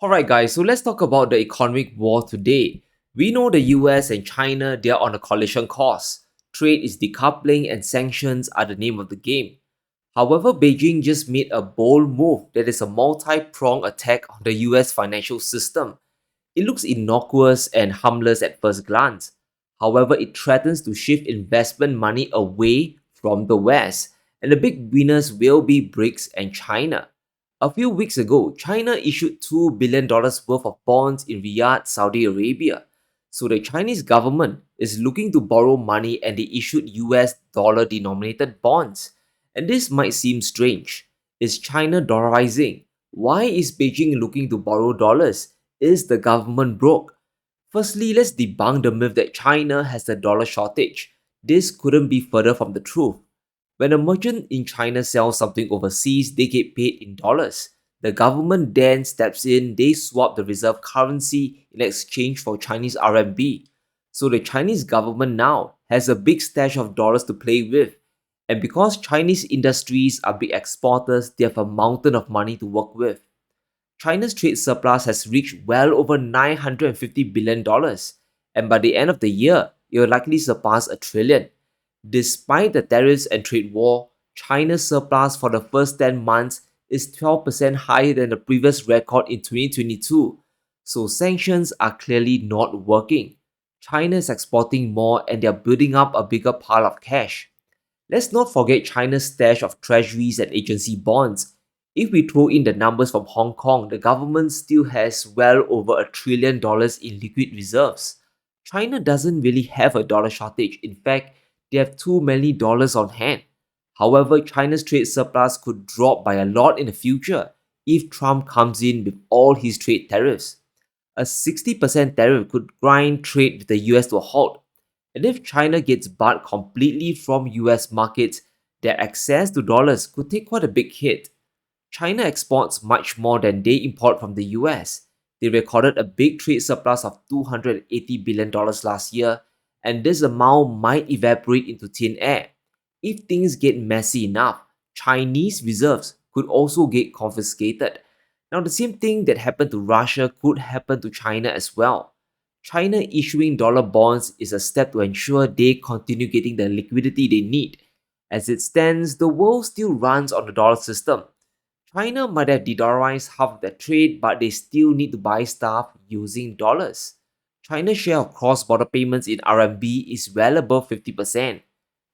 Alright guys, so let's talk about the economic war today. We know the US and China, they are on a collision course. Trade is decoupling and sanctions are the name of the game. However, Beijing just made a bold move that is a multi-pronged attack on the US financial system. It looks innocuous and harmless at first glance. However, it threatens to shift investment money away from the West, and the big winners will be BRICS and China. A few weeks ago, China issued $2 billion worth of bonds in Riyadh, Saudi Arabia. So the Chinese government is looking to borrow money and they issued US dollar denominated bonds. And this might seem strange. Is China dollarizing? Why is Beijing looking to borrow dollars? Is the government broke? Firstly, let's debunk the myth that China has a dollar shortage. This couldn't be further from the truth. When a merchant in China sells something overseas, they get paid in dollars. The government then steps in, they swap the reserve currency in exchange for Chinese RMB. So the Chinese government now has a big stash of dollars to play with. And because Chinese industries are big exporters, they have a mountain of money to work with. China's trade surplus has reached well over $950 billion, and by the end of the year, it will likely surpass a trillion. Despite the tariffs and trade war, China's surplus for the first 10 months is 12% higher than the previous record in 2022. So sanctions are clearly not working. China is exporting more and they are building up a bigger pile of cash. Let's not forget China's stash of treasuries and agency bonds. If we throw in the numbers from Hong Kong, the government still has well over $1 trillion in liquid reserves. China doesn't really have a dollar shortage. In fact, they have too many dollars on hand. However, China's trade surplus could drop by a lot in the future if Trump comes in with all his trade tariffs. A 60% tariff could grind trade with the US to a halt. And if China gets barred completely from US markets, their access to dollars could take quite a big hit. China exports much more than they import from the US. They recorded a big trade surplus of $280 billion last year, and this amount might evaporate into thin air. If things get messy enough, Chinese reserves could also get confiscated. Now, the same thing that happened to Russia could happen to China as well. China issuing dollar bonds is a step to ensure they continue getting the liquidity they need. As it stands, the world still runs on the dollar system. China might have de-dollarized half of their trade, but they still need to buy stuff using dollars. China's share of cross-border payments in RMB is well above 50%.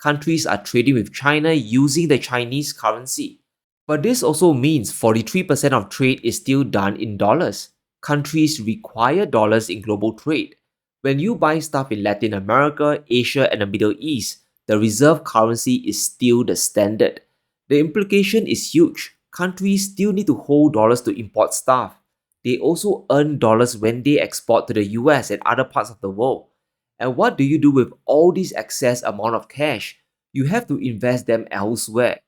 Countries are trading with China using the Chinese currency. But this also means 43% of trade is still done in dollars. Countries require dollars in global trade. When you buy stuff in Latin America, Asia, and the Middle East, the reserve currency is still the standard. The implication is huge. Countries still need to hold dollars to import stuff. They also earn dollars when they export to the US and other parts of the world. And what do you do with all this excess amount of cash? You have to invest them elsewhere.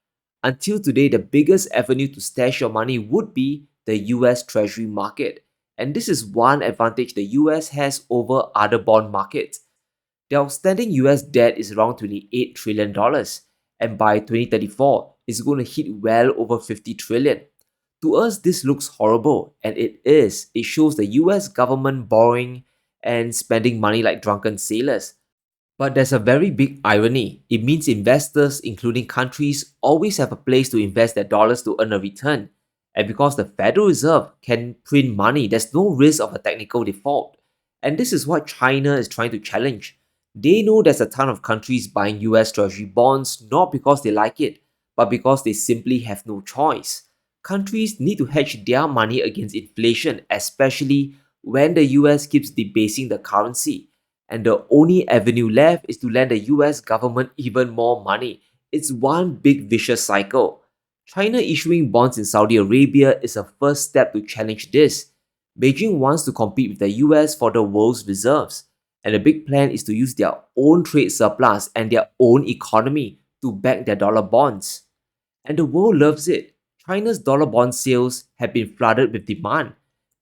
Until today, the biggest avenue to stash your money would be the US Treasury market. And this is one advantage the US has over other bond markets. The outstanding US debt is around $28 trillion, and by 2034, it's going to hit well over 50 trillion. To us, this looks horrible, and it is. It shows the US government borrowing and spending money like drunken sailors. But there's a very big irony. It means investors, including countries, always have a place to invest their dollars to earn a return. And because the Federal Reserve can print money, there's no risk of a technical default. And this is what China is trying to challenge. They know there's a ton of countries buying US Treasury bonds not because they like it, but because they simply have no choice. Countries need to hedge their money against inflation, especially when the US keeps debasing the currency. And the only avenue left is to lend the US government even more money. It's one big vicious cycle. China issuing bonds in Saudi Arabia is a first step to challenge this. Beijing wants to compete with the US for the world's reserves, and the big plan is to use their own trade surplus and their own economy to back their dollar bonds. And the world loves it. China's dollar bond sales have been flooded with demand.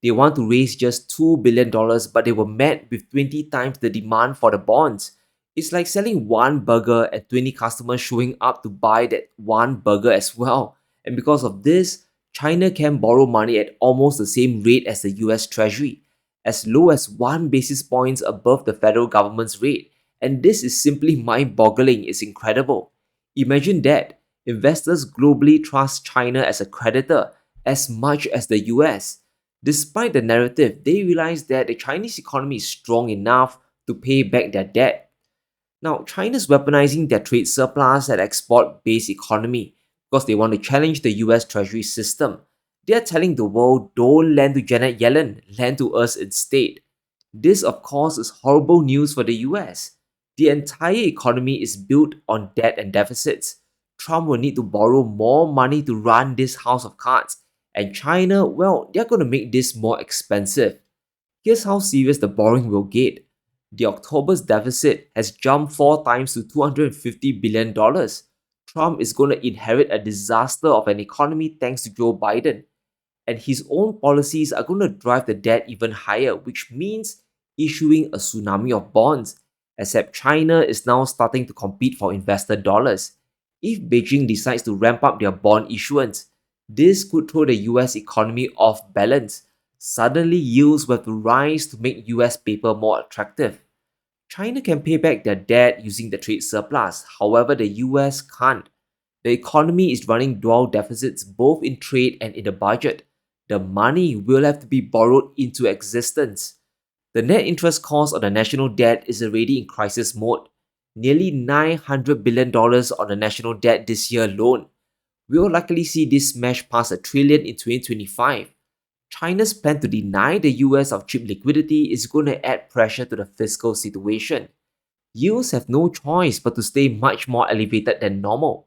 They want to raise just $2 billion, but they were met with 20 times the demand for the bonds. It's like selling one burger and 20 customers showing up to buy that one burger as well. And because of this, China can borrow money at almost the same rate as the US Treasury, as low as 1 basis points above the federal government's rate. And this is simply mind-boggling. It's incredible. Imagine that. Investors globally trust China as a creditor as much as the US. Despite the narrative, they realize that the Chinese economy is strong enough to pay back their debt. Now, China's weaponizing their trade surplus and export-based economy because they want to challenge the US Treasury system. They are telling the world, don't lend to Janet Yellen, lend to us instead. This, of course, is horrible news for the US. The entire economy is built on debt and deficits. Trump will need to borrow more money to run this house of cards. And China, well, they're going to make this more expensive. Here's how serious the borrowing will get. The October's deficit has jumped 4 times to $250 billion. Trump is going to inherit a disaster of an economy thanks to Joe Biden. And his own policies are going to drive the debt even higher, which means issuing a tsunami of bonds. Except China is now starting to compete for investor dollars. If Beijing decides to ramp up their bond issuance, this could throw the US economy off balance. Suddenly, yields will have to rise to make US paper more attractive. China can pay back their debt using the trade surplus, however, the US can't. The economy is running dual deficits both in trade and in the budget. The money will have to be borrowed into existence. The net interest cost on the national debt is already in crisis mode. Nearly $900 billion on the national debt this year alone. We will likely see this smash past $1 trillion in 2025. China's plan to deny the US of cheap liquidity is going to add pressure to the fiscal situation. Yields have no choice but to stay much more elevated than normal.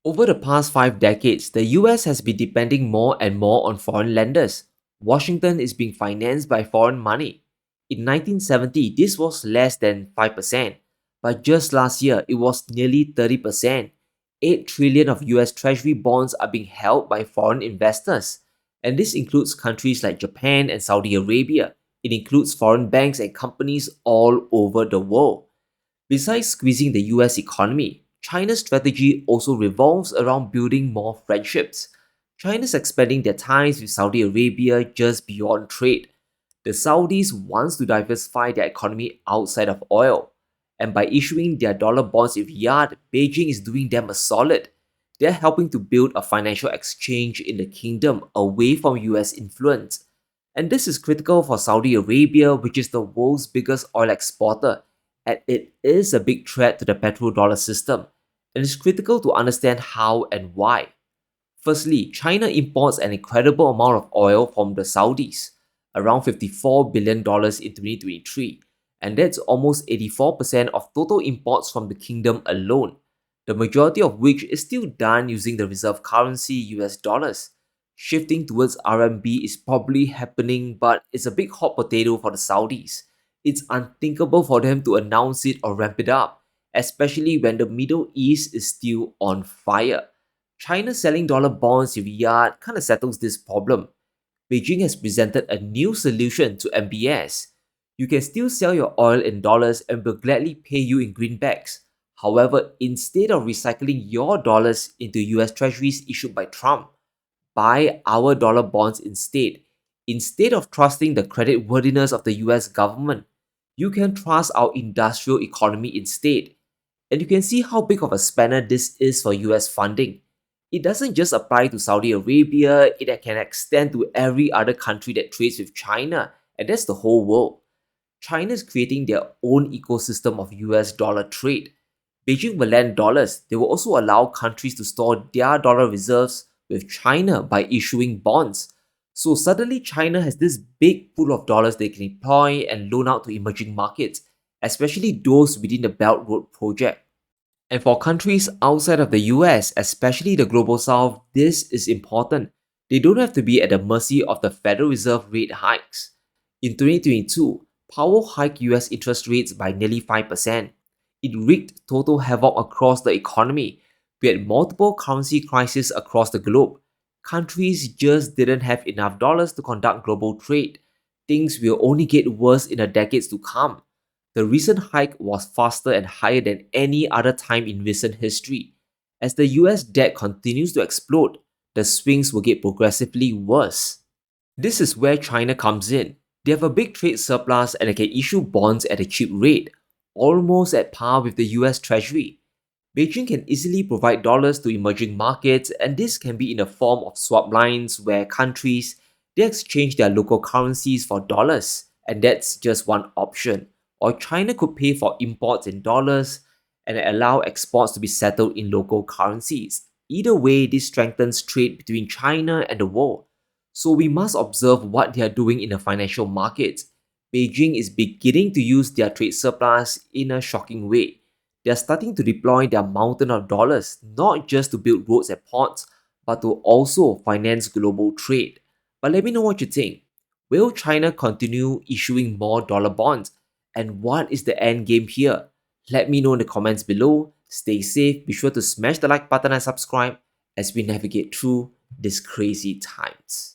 Over the past 5 decades, the US has been depending more and more on foreign lenders. Washington is being financed by foreign money. In 1970, this was less than 5%, but just last year, it was nearly 30%. 8 trillion of US Treasury bonds are being held by foreign investors. And this includes countries like Japan and Saudi Arabia. It includes foreign banks and companies all over the world. Besides squeezing the US economy, China's strategy also revolves around building more friendships. China's expanding their ties with Saudi Arabia just beyond trade. The Saudis want to diversify their economy outside of oil. And by issuing their dollar bonds with Riyadh, Beijing is doing them a solid. They're helping to build a financial exchange in the kingdom away from US influence. And this is critical for Saudi Arabia, which is the world's biggest oil exporter, and it is a big threat to the petrodollar system. And it's critical to understand how and why. Firstly, China imports an incredible amount of oil from the Saudis, around $54 billion in 2023, and that's almost 84% of total imports from the kingdom alone, the majority of which is still done using the reserve currency US dollars. Shifting towards RMB is probably happening, but it's a big hot potato for the Saudis. It's unthinkable for them to announce it or ramp it up, especially when the Middle East is still on fire. China selling dollar bonds to Riyadh kind of settles this problem. Beijing has presented a new solution to MBS. You can still sell your oil in dollars and will gladly pay you in greenbacks. However, instead of recycling your dollars into US treasuries issued by Trump, buy our dollar bonds instead. Instead of trusting the credit worthiness of the US government, you can trust our industrial economy instead. And you can see how big of a spanner this is for US funding. It doesn't just apply to Saudi Arabia, it can extend to every other country that trades with China, and that's the whole world. China is creating their own ecosystem of US dollar trade. Beijing will lend dollars. They will also allow countries to store their dollar reserves with China by issuing bonds. So suddenly China has this big pool of dollars they can deploy and loan out to emerging markets, especially those within the Belt Road project. And for countries outside of the US, especially the Global South, this is important. They don't have to be at the mercy of the Federal Reserve rate hikes. In 2022, Powell hiked US interest rates by nearly 5%. It wreaked total havoc across the economy. We had multiple currency crises across the globe. Countries just didn't have enough dollars to conduct global trade. Things will only get worse in the decades to come. The recent hike was faster and higher than any other time in recent history. As the US debt continues to explode, the swings will get progressively worse. This is where China comes in. They have a big trade surplus and they can issue bonds at a cheap rate, almost at par with the US Treasury. Beijing can easily provide dollars to emerging markets, and this can be in the form of swap lines where countries they exchange their local currencies for dollars, and that's just one option. Or China could pay for imports in dollars and allow exports to be settled in local currencies. Either way, this strengthens trade between China and the world. So we must observe what they are doing in the financial markets. Beijing is beginning to use their trade surplus in a shocking way. They are starting to deploy their mountain of dollars not just to build roads and ports, but to also finance global trade. But let me know what you think. Will China continue issuing more dollar bonds? And what is the end game here? Let me know in the comments below. Stay safe, be sure to smash the like button and subscribe as we navigate through these crazy times.